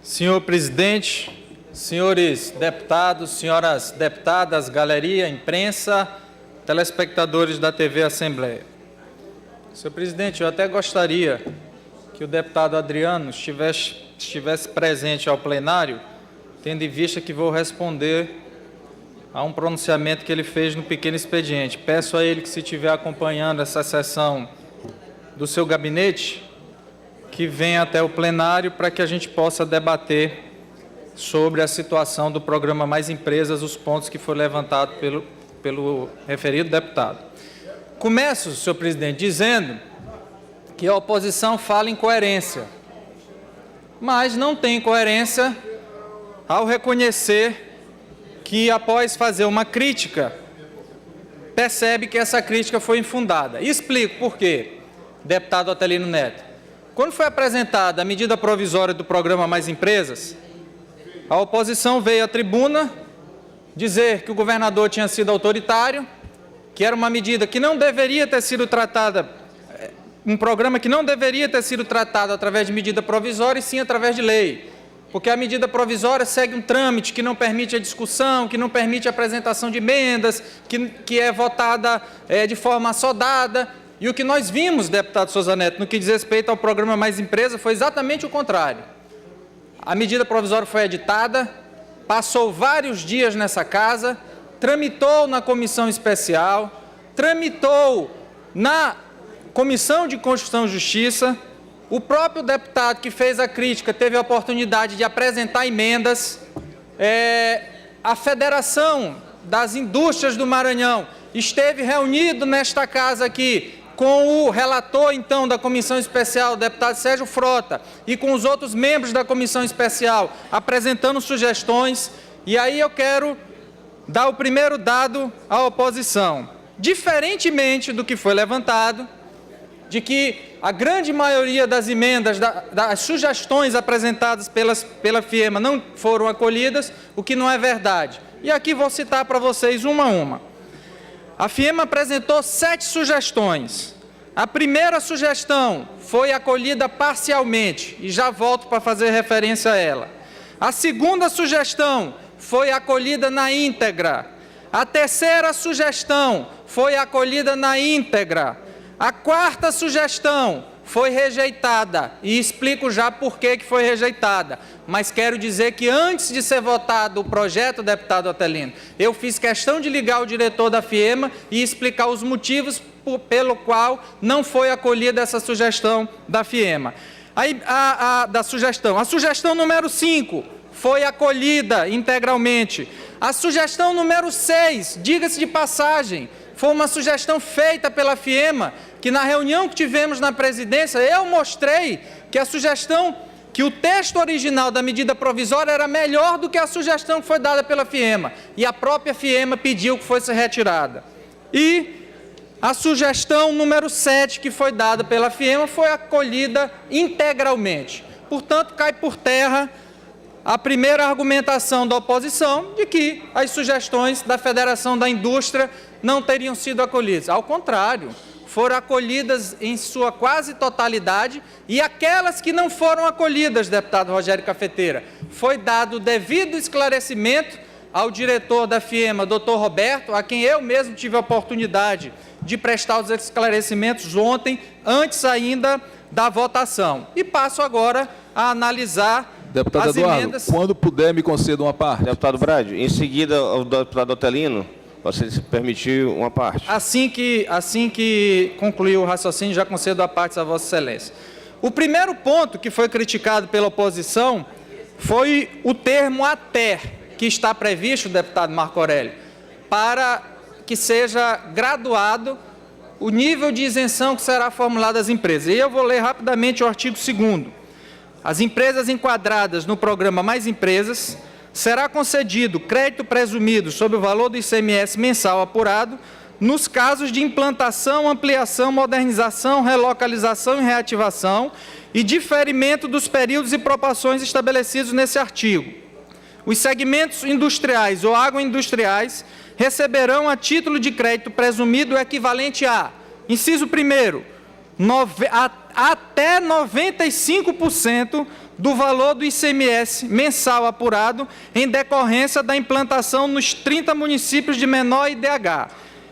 Senhor presidente, senhores deputados, senhoras deputadas, galeria, imprensa, telespectadores da TV Assembleia. Senhor presidente, eu até gostaria que o deputado Adriano estivesse presente ao plenário, tendo em vista que vou responder a um pronunciamento que ele fez no pequeno expediente. Peço a ele que, se estiver acompanhando essa sessão do seu gabinete, que venha até o plenário para que a gente possa debater sobre a situação do programa Mais Empresas, os pontos que foi levantado pelo referido deputado. Começo, senhor presidente, dizendo que a oposição fala em coerência, mas não tem coerência ao reconhecer que, após fazer uma crítica, percebe que essa crítica foi infundada. E explico por quê, deputado Otelino Neto. Quando foi apresentada a medida provisória do programa Mais Empresas, a oposição veio à tribuna dizer que o governador tinha sido autoritário, que era uma medida que não deveria ter sido tratada, um programa que não deveria ter sido tratado através de medida provisória, e sim através de lei. Porque a medida provisória segue um trâmite que não permite a discussão, que não permite a apresentação de emendas, que é votada de forma assodada. E o que nós vimos, deputado Souza Neto, no que diz respeito ao programa Mais Empresa, foi exatamente o contrário. A medida provisória foi editada, passou vários dias nessa casa, tramitou na comissão especial, tramitou na Comissão de Constituição e Justiça. O próprio deputado que fez a crítica teve a oportunidade de apresentar emendas. A Federação das Indústrias do Maranhão esteve reunido nesta casa aqui com o relator, então, da Comissão Especial, o deputado Sérgio Frota, e com os outros membros da Comissão Especial, apresentando sugestões. E aí eu quero dar o primeiro dado à oposição. Diferentemente do que foi levantado, de que a grande maioria das emendas, das sugestões apresentadas pela FIEMA não foram acolhidas, o que não é verdade. E aqui vou citar para vocês uma a uma. A FIEMA apresentou 7 sugestões. A primeira sugestão foi acolhida parcialmente, e já volto para fazer referência a ela. A segunda sugestão foi acolhida na íntegra. A terceira sugestão foi acolhida na íntegra. A quarta sugestão foi rejeitada, e explico já por que foi rejeitada. Mas quero dizer que, antes de ser votado o projeto, deputado Otelino, eu fiz questão de ligar o diretor da FIEMA e explicar os motivos pelo qual não foi acolhida essa sugestão da FIEMA. A sugestão número 5 foi acolhida integralmente. A sugestão número 6, diga-se de passagem, foi uma sugestão feita pela FIEMA, que na reunião que tivemos na presidência, eu mostrei que a sugestão, que o texto original da medida provisória era melhor do que a sugestão que foi dada pela FIEMA, e a própria FIEMA pediu que fosse retirada. E a sugestão número 7, que foi dada pela FIEMA, foi acolhida integralmente. Portanto, cai por terra a primeira argumentação da oposição de que as sugestões da Federação da Indústria não teriam sido acolhidas. Ao contrário, foram acolhidas em sua quase totalidade, e aquelas que não foram acolhidas, deputado Rogério Cafeteira, foi dado o devido esclarecimento ao diretor da FIEMA, doutor Roberto, a quem eu mesmo tive a oportunidade de prestar os esclarecimentos ontem, antes ainda da votação. E passo agora a analisar deputado as Eduardo, emendas. quando puder, me conceda uma parte. Deputado Brade, em seguida, o deputado Otelino, você se permitir uma parte. Assim que concluir o raciocínio, já concedo a parte a Vossa Excelência. O primeiro ponto que foi criticado pela oposição foi o termo até, que está previsto, deputado Marco Aurélio, para que seja graduado o nível de isenção que será formulado às empresas. E eu vou ler rapidamente o artigo 2º. As empresas enquadradas no programa Mais Empresas será concedido crédito presumido sobre o valor do ICMS mensal apurado nos casos de implantação, ampliação, modernização, relocalização e reativação e diferimento dos períodos e proporções estabelecidos nesse artigo. Os segmentos industriais ou agroindustriais receberão a título de crédito presumido o equivalente a, inciso 1º, até 95% do valor do ICMS mensal apurado em decorrência da implantação nos 30 municípios de menor IDH.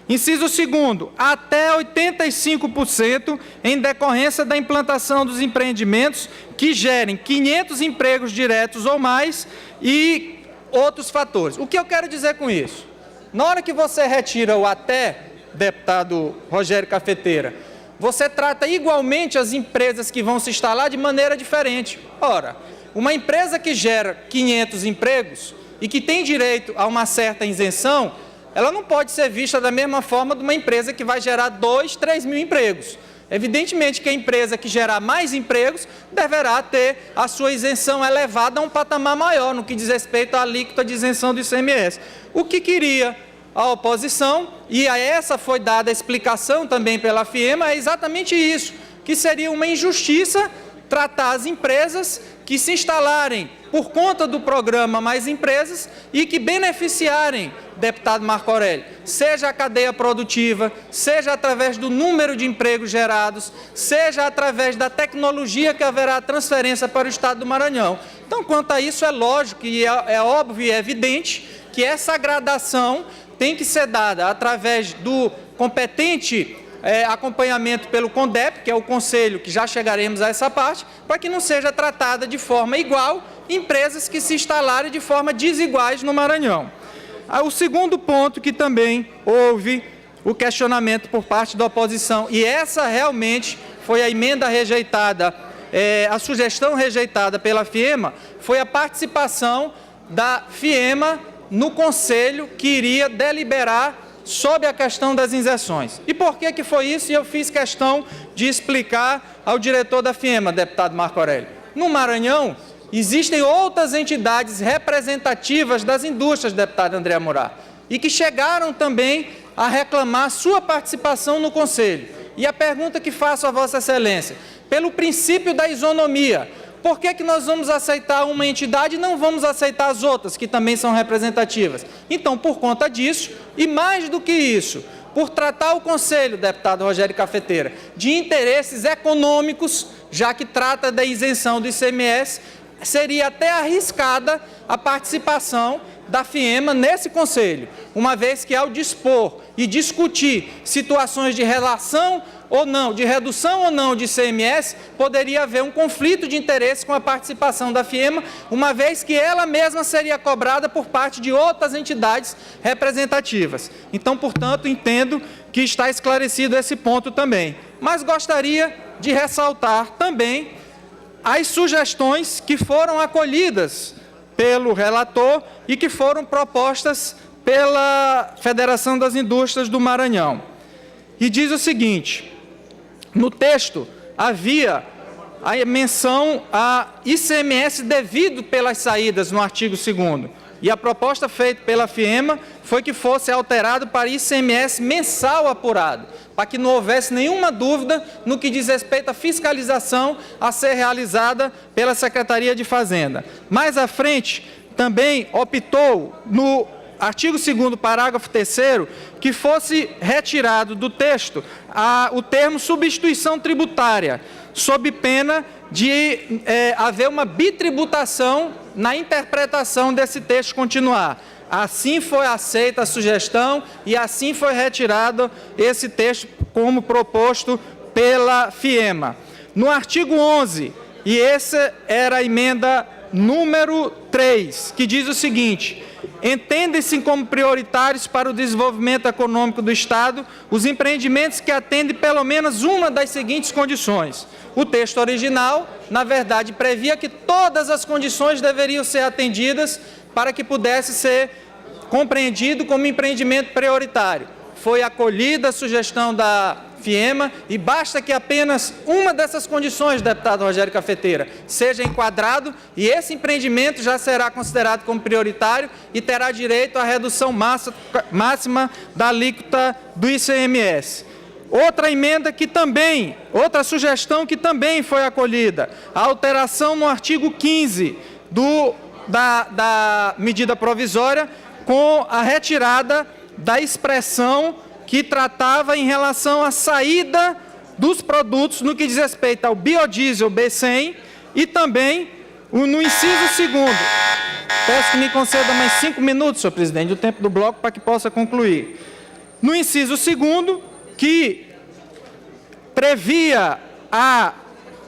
Inciso 2º, até 85% em decorrência da implantação dos empreendimentos que gerem 500 empregos diretos ou mais e outros fatores. O que eu quero dizer com isso? Na hora que você retira o até, deputado Rogério Cafeteira, você trata igualmente as empresas que vão se instalar de maneira diferente. Ora, uma empresa que gera 500 empregos e que tem direito a uma certa isenção, ela não pode ser vista da mesma forma de uma empresa que vai gerar 2, 3 mil empregos. Evidentemente que a empresa que gerar mais empregos deverá ter a sua isenção elevada a um patamar maior no que diz respeito à alíquota de isenção do ICMS. O que queria a oposição, e a essa foi dada a explicação também pela FIEMA, é exatamente isso, que seria uma injustiça tratar as empresas que se instalarem por conta do programa Mais Empresas e que beneficiarem, deputado Marco Aurélio, seja a cadeia produtiva, seja através do número de empregos gerados, seja através da tecnologia que haverá transferência para o Estado do Maranhão. Então, quanto a isso, é lógico e é óbvio e é evidente que essa gradação tem que ser dada através do competente acompanhamento pelo CONDEP, que é o conselho, que já chegaremos a essa parte, para que não seja tratada de forma igual empresas que se instalarem de forma desiguais no Maranhão. O segundo ponto que também houve o questionamento por parte da oposição, e essa realmente foi a emenda rejeitada, a sugestão rejeitada pela FIEMA, foi a participação da FIEMA no conselho que iria deliberar sobre a questão das inserções. E por que foi isso? E eu fiz questão de explicar ao diretor da FIEMA, deputado Marco Aurélio. No Maranhão, existem outras entidades representativas das indústrias, deputado André Murat, e que chegaram também a reclamar sua participação no conselho. E a pergunta que faço a Vossa Excelência, pelo princípio da isonomia, por que nós vamos aceitar uma entidade e não vamos aceitar as outras, que também são representativas? Então, por conta disso, e mais do que isso, por tratar o Conselho, deputado Rogério Cafeteira, de interesses econômicos, já que trata da isenção do ICMS, seria até arriscada a participação da FIEMA nesse Conselho, uma vez que ao dispor e discutir situações de relação ou não, de redução ou não de ICMS, poderia haver um conflito de interesse com a participação da FIEMA, uma vez que ela mesma seria cobrada por parte de outras entidades representativas. Então, portanto, entendo que está esclarecido esse ponto também. Mas gostaria de ressaltar também as sugestões que foram acolhidas pelo relator e que foram propostas pela Federação das Indústrias do Maranhão. E diz o seguinte: no texto havia a menção a ICMS devido pelas saídas no artigo 2º. E a proposta feita pela FIEMA foi que fosse alterado para ICMS mensal apurado, para que não houvesse nenhuma dúvida no que diz respeito à fiscalização a ser realizada pela Secretaria de Fazenda. Mais à frente, também optou no artigo 2º, parágrafo 3º, que fosse retirado do texto o termo substituição tributária, sob pena de haver uma bitributação na interpretação desse texto continuar. Assim foi aceita a sugestão e assim foi retirado esse texto como proposto pela FIEMA. No artigo 11, e essa era a emenda número 3, que diz o seguinte: entendem-se como prioritários para o desenvolvimento econômico do Estado os empreendimentos que atendem pelo menos uma das seguintes condições. O texto original, na verdade, previa que todas as condições deveriam ser atendidas para que pudesse ser compreendido como empreendimento prioritário. Foi acolhida a sugestão da FIEMA e basta que apenas uma dessas condições, deputado Rogério Cafeteira, seja enquadrado e esse empreendimento já será considerado como prioritário e terá direito à redução máxima da alíquota do ICMS. Outra emenda que também, outra sugestão que também foi acolhida, a alteração no artigo 15 da medida provisória com a retirada da expressão que tratava em relação à saída dos produtos no que diz respeito ao biodiesel B100 e também No inciso 2º, peço que me conceda mais 5 minutos, senhor presidente, o tempo do bloco para que possa concluir. No inciso 2º, que previa a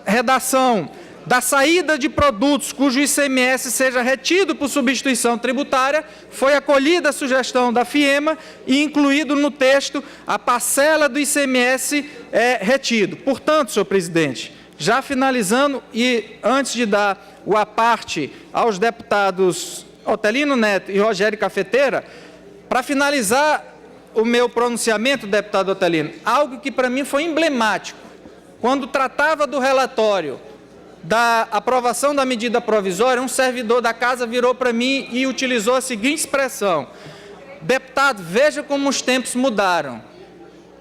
redação da saída de produtos cujo ICMS seja retido por substituição tributária, foi acolhida a sugestão da FIEMA e incluído no texto a parcela do ICMS retido. Portanto, senhor presidente, já finalizando e antes de dar o à parte aos deputados Otelino Neto e Rogério Cafeteira, para finalizar o meu pronunciamento, deputado Otelino, algo que para mim foi emblemático, quando tratava do relatório da aprovação da medida provisória, um servidor da casa virou para mim e utilizou a seguinte expressão: deputado, veja como os tempos mudaram.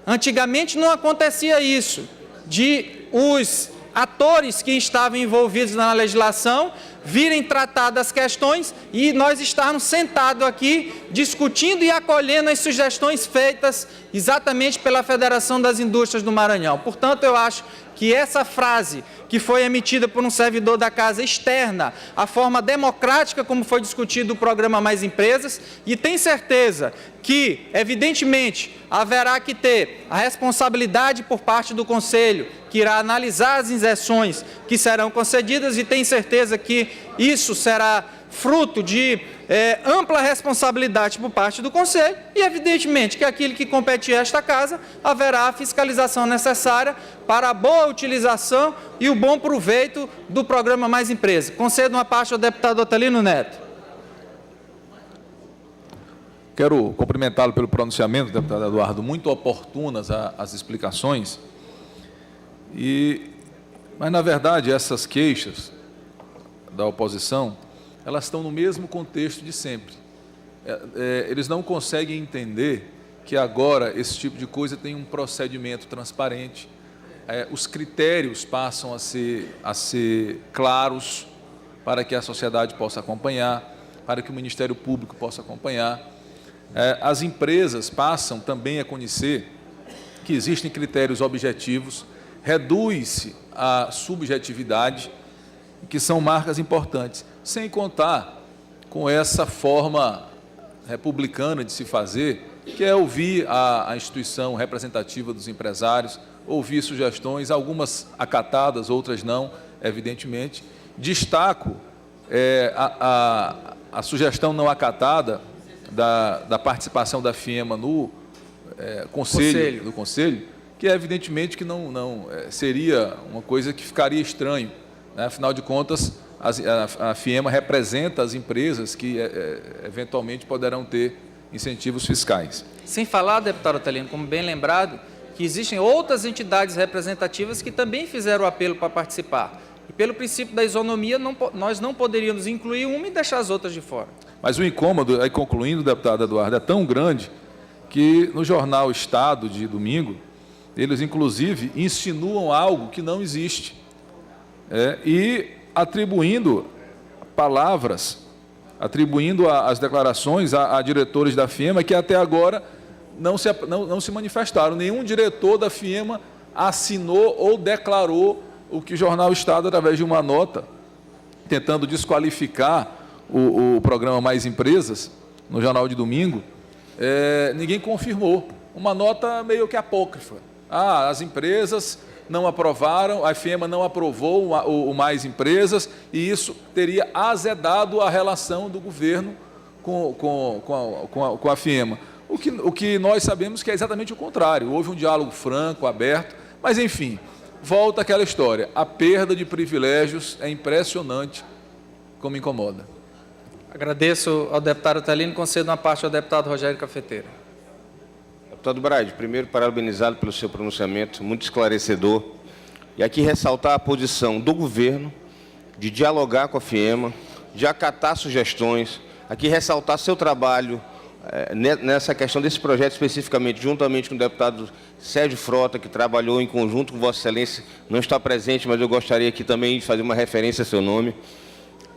Antigamente não acontecia isso, de os atores que estavam envolvidos na legislação virem tratar das questões e nós estarmos sentados aqui discutindo e acolhendo as sugestões feitas exatamente pela Federação das Indústrias do Maranhão. Portanto, eu acho que essa frase que foi emitida por um servidor da casa externa à forma democrática como foi discutido o programa Mais Empresas, e tem certeza que, evidentemente, haverá que ter a responsabilidade por parte do Conselho, que irá analisar as isenções que serão concedidas, e tem certeza que isso será fruto de ampla responsabilidade por parte do Conselho e, evidentemente, que aquilo que compete a esta Casa, haverá a fiscalização necessária para a boa utilização e o bom proveito do programa Mais Empresa. Concedo uma parte ao deputado Otelino Neto. Quero cumprimentá-lo pelo pronunciamento, deputado Eduardo, muito oportunas as explicações. Mas, na verdade, essas queixas da oposição, elas estão no mesmo contexto de sempre. Eles não conseguem entender que agora esse tipo de coisa tem um procedimento transparente, os critérios passam a ser claros para que a sociedade possa acompanhar, para que o Ministério Público possa acompanhar. As empresas passam também a conhecer que existem critérios objetivos, reduz-se a subjetividade, que são marcas importantes, sem contar com essa forma republicana de se fazer, que é ouvir a instituição representativa dos empresários, ouvir sugestões, algumas acatadas, outras não, evidentemente. Destaco a sugestão não acatada da participação da FIEMA no Conselho, que evidentemente que não seria uma coisa que ficaria estranho, né? Afinal de contas, a FIEMA representa as empresas que eventualmente poderão ter incentivos fiscais. Sem falar, deputado Otelino, como bem lembrado, que existem outras entidades representativas que também fizeram o apelo para participar. E pelo princípio da isonomia, nós não poderíamos incluir uma e deixar as outras de fora. Mas o incômodo, aí concluindo, deputado Eduardo, é tão grande que no jornal Estado de domingo, eles inclusive insinuam algo que não existe. E atribuindo palavras, atribuindo as declarações a diretores da FIEMA que até agora não se manifestaram. Nenhum diretor da FIEMA assinou ou declarou o que o jornal Estado, através de uma nota, tentando desqualificar o programa Mais Empresas, no jornal de domingo, ninguém confirmou. Uma nota meio que apócrifa. As empresas não aprovaram, a FIEMA não aprovou o Mais Empresas, e isso teria azedado a relação do governo com a FIEMA. O que nós sabemos que é exatamente o contrário. Houve um diálogo franco, aberto, mas, enfim, volta aquela história. A perda de privilégios é impressionante, como incomoda. Agradeço ao deputado Otelino, concedo uma parte ao deputado Rogério Cafeteira. Deputado Braide, primeiro parabenizá-lo pelo seu pronunciamento, muito esclarecedor. E aqui ressaltar a posição do governo de dialogar com a FIEMA, de acatar sugestões, aqui ressaltar seu trabalho nessa questão desse projeto especificamente, juntamente com o deputado Sérgio Frota, que trabalhou em conjunto com Vossa Excelência, não está presente, mas eu gostaria aqui também de fazer uma referência a seu nome.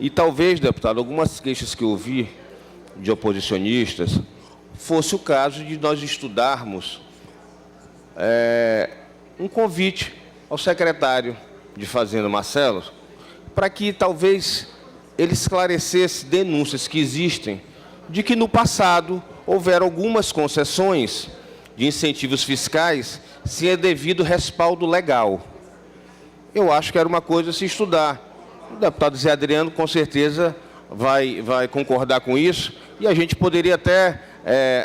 E talvez, deputado, algumas queixas que eu ouvi de oposicionistas, fosse o caso de nós estudarmos um convite ao secretário de Fazenda, Marcelo, para que talvez ele esclarecesse denúncias que existem de que no passado houveram algumas concessões de incentivos fiscais sem devido respaldo legal. Eu acho que era uma coisa a se estudar. O deputado Zé Adriano, com certeza, vai concordar com isso, e a gente poderia até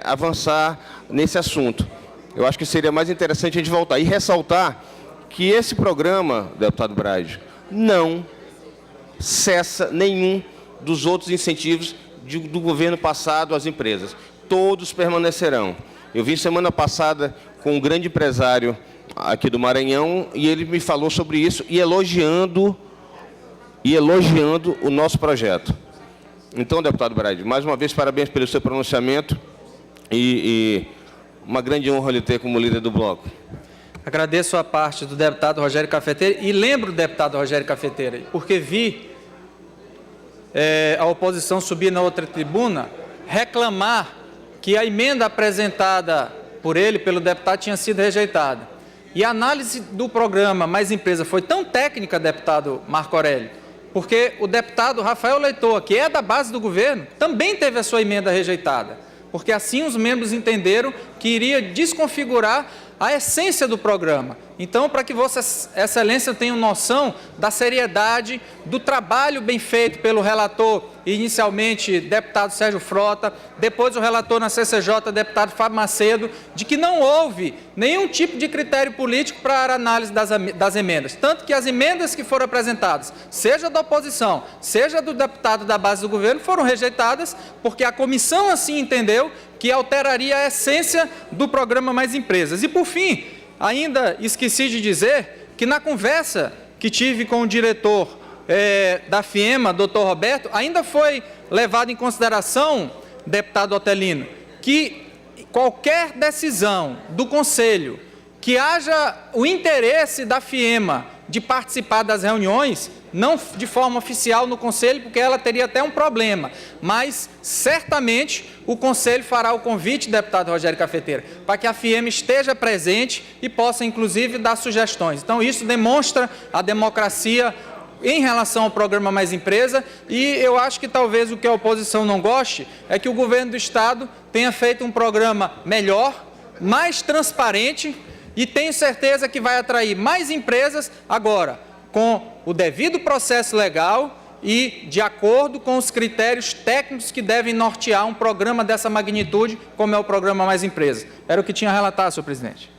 avançar nesse assunto. Eu acho que seria mais interessante a gente voltar e ressaltar que esse programa, deputado Braide, não cessa nenhum dos outros incentivos do governo passado às empresas. Todos permanecerão. Eu vim semana passada com um grande empresário aqui do Maranhão e ele me falou sobre isso e elogiando o nosso projeto. Então, deputado Braide, mais uma vez, parabéns pelo seu pronunciamento e uma grande honra lhe ter como líder do bloco. Agradeço a parte do deputado Rogério Cafeteira e lembro o deputado Rogério Cafeteira, porque vi a oposição subir na outra tribuna, reclamar que a emenda apresentada por ele, pelo deputado, tinha sido rejeitada. E a análise do programa Mais Empresa foi tão técnica, deputado Marco Aurélio, porque o deputado Rafael Leitoa, que é da base do governo, também teve a sua emenda rejeitada, porque assim os membros entenderam que iria desconfigurar a essência do programa. Então, para que Vossa Excelência tenha noção da seriedade, do trabalho bem feito pelo relator, inicialmente deputado Sérgio Frota, depois o relator na CCJ, deputado Fábio Macedo, de que não houve nenhum tipo de critério político para a análise das emendas. Tanto que as emendas que foram apresentadas, seja da oposição, seja do deputado da base do governo, foram rejeitadas, porque a comissão assim entendeu que alteraria a essência do programa Mais Empresas. E, por fim, ainda esqueci de dizer que na conversa que tive com o diretor da FIEMA, doutor Roberto, ainda foi levado em consideração, deputado Otelino, que qualquer decisão do Conselho que haja o interesse da FIEMA de participar das reuniões, não de forma oficial no Conselho, porque ela teria até um problema, mas certamente o Conselho fará o convite, deputado Rogério Cafeteira, para que a FIEMA esteja presente e possa, inclusive, dar sugestões. Então, isso demonstra a democracia em relação ao programa Mais Empresa, e eu acho que talvez o que a oposição não goste é que o governo do Estado tenha feito um programa melhor, mais transparente, e tenho certeza que vai atrair mais empresas agora, com o devido processo legal e de acordo com os critérios técnicos que devem nortear um programa dessa magnitude, como é o programa Mais Empresas. Era o que tinha a relatar, senhor presidente.